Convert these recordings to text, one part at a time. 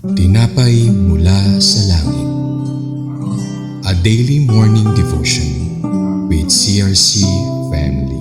Tinapay mula sa langit. A daily morning devotion with CRC Family.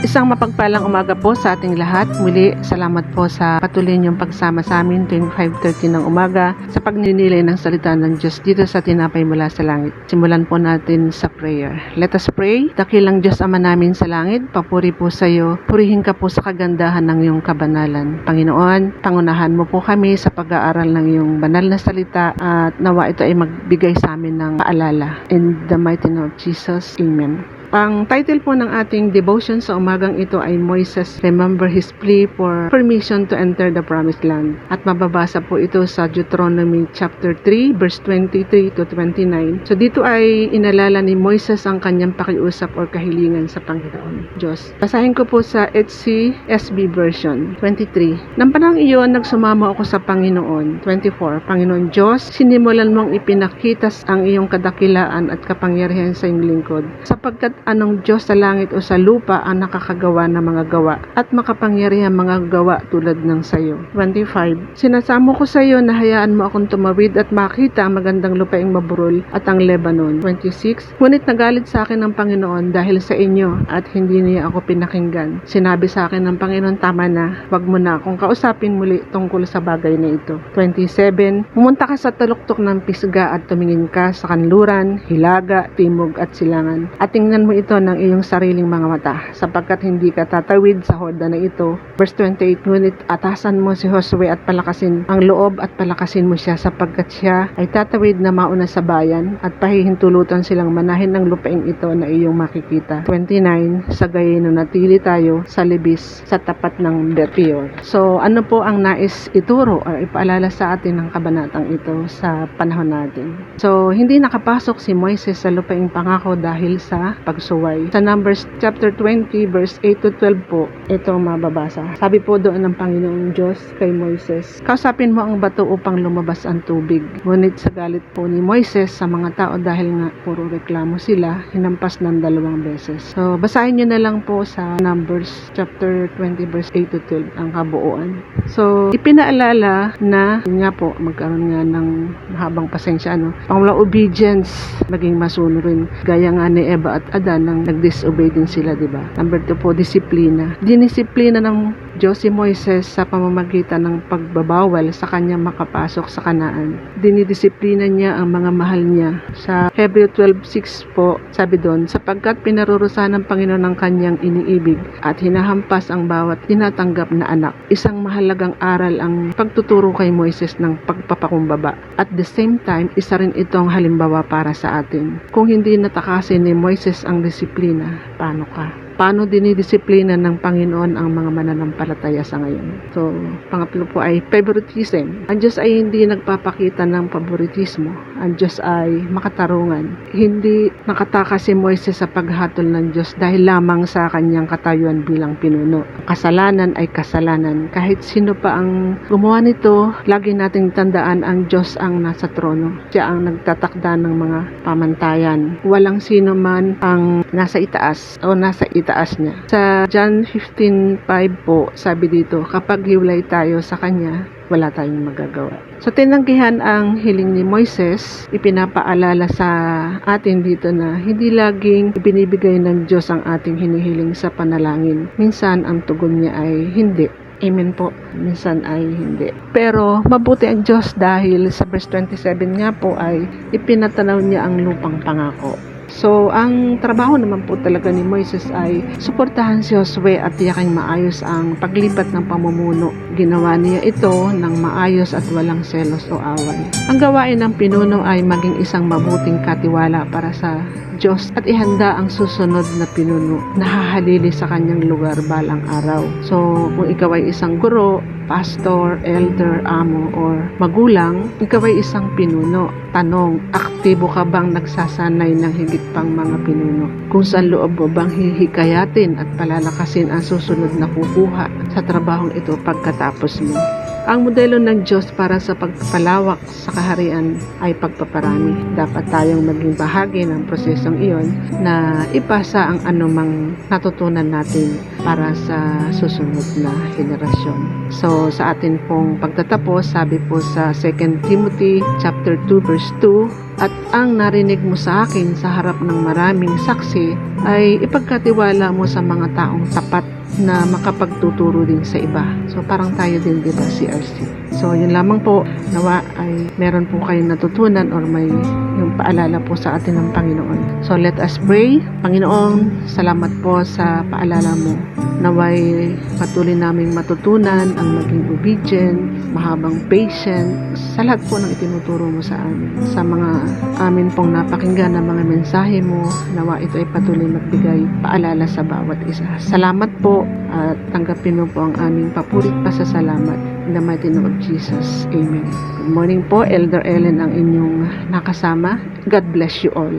Isang mapagpalang umaga po sa ating lahat. Muli, salamat po sa patuloy niyong pagsama sa amin tuwing 5:30 ng umaga sa pagninilay ng salita ng Diyos dito sa Tinapay Mula sa Langit. Simulan po natin sa prayer. Let us pray. Dakilang Diyos Ama namin sa langit, papuri po sa iyo. Purihin ka po sa kagandahan ng iyong kabanalan. Panginoon, pangunahan mo po kami sa pag-aaral ng iyong banal na salita at nawa ito ay magbigay sa amin ng paalala. In the mighty name of Jesus, Amen. Ang title po ng ating devotion sa umagang ito ay Moises Remember His Plea for Permission to Enter the Promised Land. At mababasa po ito sa Deuteronomy chapter 3 verse 23 to 29. So dito ay inalala ni Moises ang kanyang pakiusap o kahilingan sa Panginoon Diyos. Basahin ko po sa HCSB version 23. Nang panahon iyon, nagsumamo ako sa Panginoon. 24. Panginoon Diyos, sinimulan mong ipinakitas ang iyong kadakilaan at kapangyarihan sa iyong lingkod, sapagkat anong Diyos sa langit o sa lupa ang nakakagawa ng mga gawa at makapangyarihan mga gawa tulad ng sayo. 25. Sinasamo ko sa iyo na hayaan mo akong tumawid at makita ang magandang lupaing maburol at ang Lebanon. 26. Ngunit nagalit sa akin ng Panginoon dahil sa inyo at hindi niya ako pinakinggan. Sinabi sa akin ng Panginoon, tama na, wag mo na akong kausapin muli tungkol sa bagay na ito. 27. Pumunta ka sa taluktok ng Pisga at tumingin ka sa kanluran, hilaga, timog at silangan. At tingnan mo ito ng iyong sariling mga mata, sapagkat hindi ka tatawid sa horda na ito. Verse 28, ngunit atasan mo si Josue at palakasin ang loob at palakasin mo siya, sapagkat siya ay tatawid na mauna sa bayan at pahihintulutan silang manahin ng lupaing ito na iyong makikita. 29, sa gayon natili tayo sa libis sa tapat ng Betpeor. So ano po ang nais ituro o ipaalala sa atin ng kabanatang ito sa panahon natin? So hindi nakapasok si Moises sa lupaing pangako dahil sa pagsuway. Sa Numbers chapter 20 verse 8 to 12 po, ito mababasa. Sabi po doon ng Panginoong Diyos kay Moises, kausapin mo ang bato upang lumabas ang tubig. Ngunit sa galit po ni Moises sa mga tao dahil nga puro reklamo sila, hinampas ng 2 beses. So basahin nyo na lang po sa Numbers chapter 20 verse 8 to 12 ang kabuuan. So ipinaalala na yun nga po, magkaroon nga ng mahabang pasensya, pangmula obedience, maging masunurin, gaya nga ni Eva at Adan nang nag-disobey din sila, diba? Number 2 po, disiplina. Dinisiplina ng Diyos si Moises sa pamamagitan ng pagbabawal sa kanya makapasok sa Kanaan. Dinidisiplina niya ang mga mahal niya. Sa Hebreo 12:6 po, sabi doon, sapagkat pinarurusahan ng Panginoon ang kanyang iniibig at hinahampas ang bawat tinatanggap na anak. Isang mahalagang aral ang pagtuturo kay Moises ng pagpapakumbaba. At the same time, isa rin itong halimbawa para sa atin. Kung hindi natakasin ni Moises ang disiplina, paano ka? Paano dinidisiplina ng Panginoon ang mga mananampalataya sa ngayon? So, pangatlo po ay favoritism. Ang Diyos ay hindi nagpapakita ng favoritismo. Ang Diyos ay makatarungan. Hindi nakatakas si Moises sa paghatol ng Diyos dahil lamang sa kanyang katayuan bilang pinuno. Kasalanan ay kasalanan. Kahit sino pa ang gumawa nito, lagi nating tandaan ang Diyos ang nasa trono. Siya ang nagtatakda ng mga pamantayan. Walang sino man ang nasa itaas o nasa itaas niya. Sa John 15:5 po, sabi dito, kapag hiwalay tayo sa Kanya, wala tayong magagawa. So tinanggihan ang hiling ni Moises, ipinapaalala sa atin dito na hindi laging ibinibigay ng Diyos ang ating hinihiling sa panalangin. Minsan ang tugon niya ay hindi. Amen po. Minsan ay hindi. Pero mabuti ang Diyos dahil sa verse 27 nga po ay ipinatanaw niya ang lupang pangako. So, ang trabaho naman po talaga ni Moises ay suportahan si Josue at tiyaking maayos ang paglipat ng pamumuno. Ginawa niya ito ng maayos at walang selos o away. Ang gawain ng pinuno ay maging isang mabuting katiwala para sa Diyos at ihanda ang susunod na pinuno na hahalili sa kanyang lugar balang araw. So, kung ikaw ay isang guro, pastor, elder, amo, or magulang, ikaw ay isang pinuno. Tanong, aktibo ka bang nagsasanay ng higit pang mga pinuno? Kung sa loob mo bang hihikayatin at palalakasin ang susunod na kukuha sa trabahong ito pagkatapos mo? Ang modelo ng Diyos para sa pagpapalawak sa kaharian ay pagpaparami. Dapat tayong maging bahagi ng prosesong iyon na ipasa ang anumang natutunan natin para sa susunod na henerasyon. So sa atin pong pagtatapos, sabi po sa 2 Timothy chapter 2 verse 2, at ang narinig mo sa akin sa harap ng maraming saksi ay ipagkatiwala mo sa mga taong tapat na makapagtuturo din sa iba. So parang tayo din, di ba, CRC? So yun lamang po, nawa ay meron po kayong natutunan or may yung paalala po sa atin ng Panginoon. So let us pray. Panginoon, salamat po sa paalala mo. Naway patuloy naming matutunan ang maging obedient, mahabang patient sa lahat po ng itinuturo mo sa amin. Sa mga amin pong napakinggan na mga mensahe mo, nawa ito ay patuloy magbigay paalala sa bawat isa. Salamat po at tanggapin mo po ang aming papurit pasasalamat. In the mighty name of Jesus. Amen. Good morning po, Elder Ellen ang inyong nakasama. God bless you all.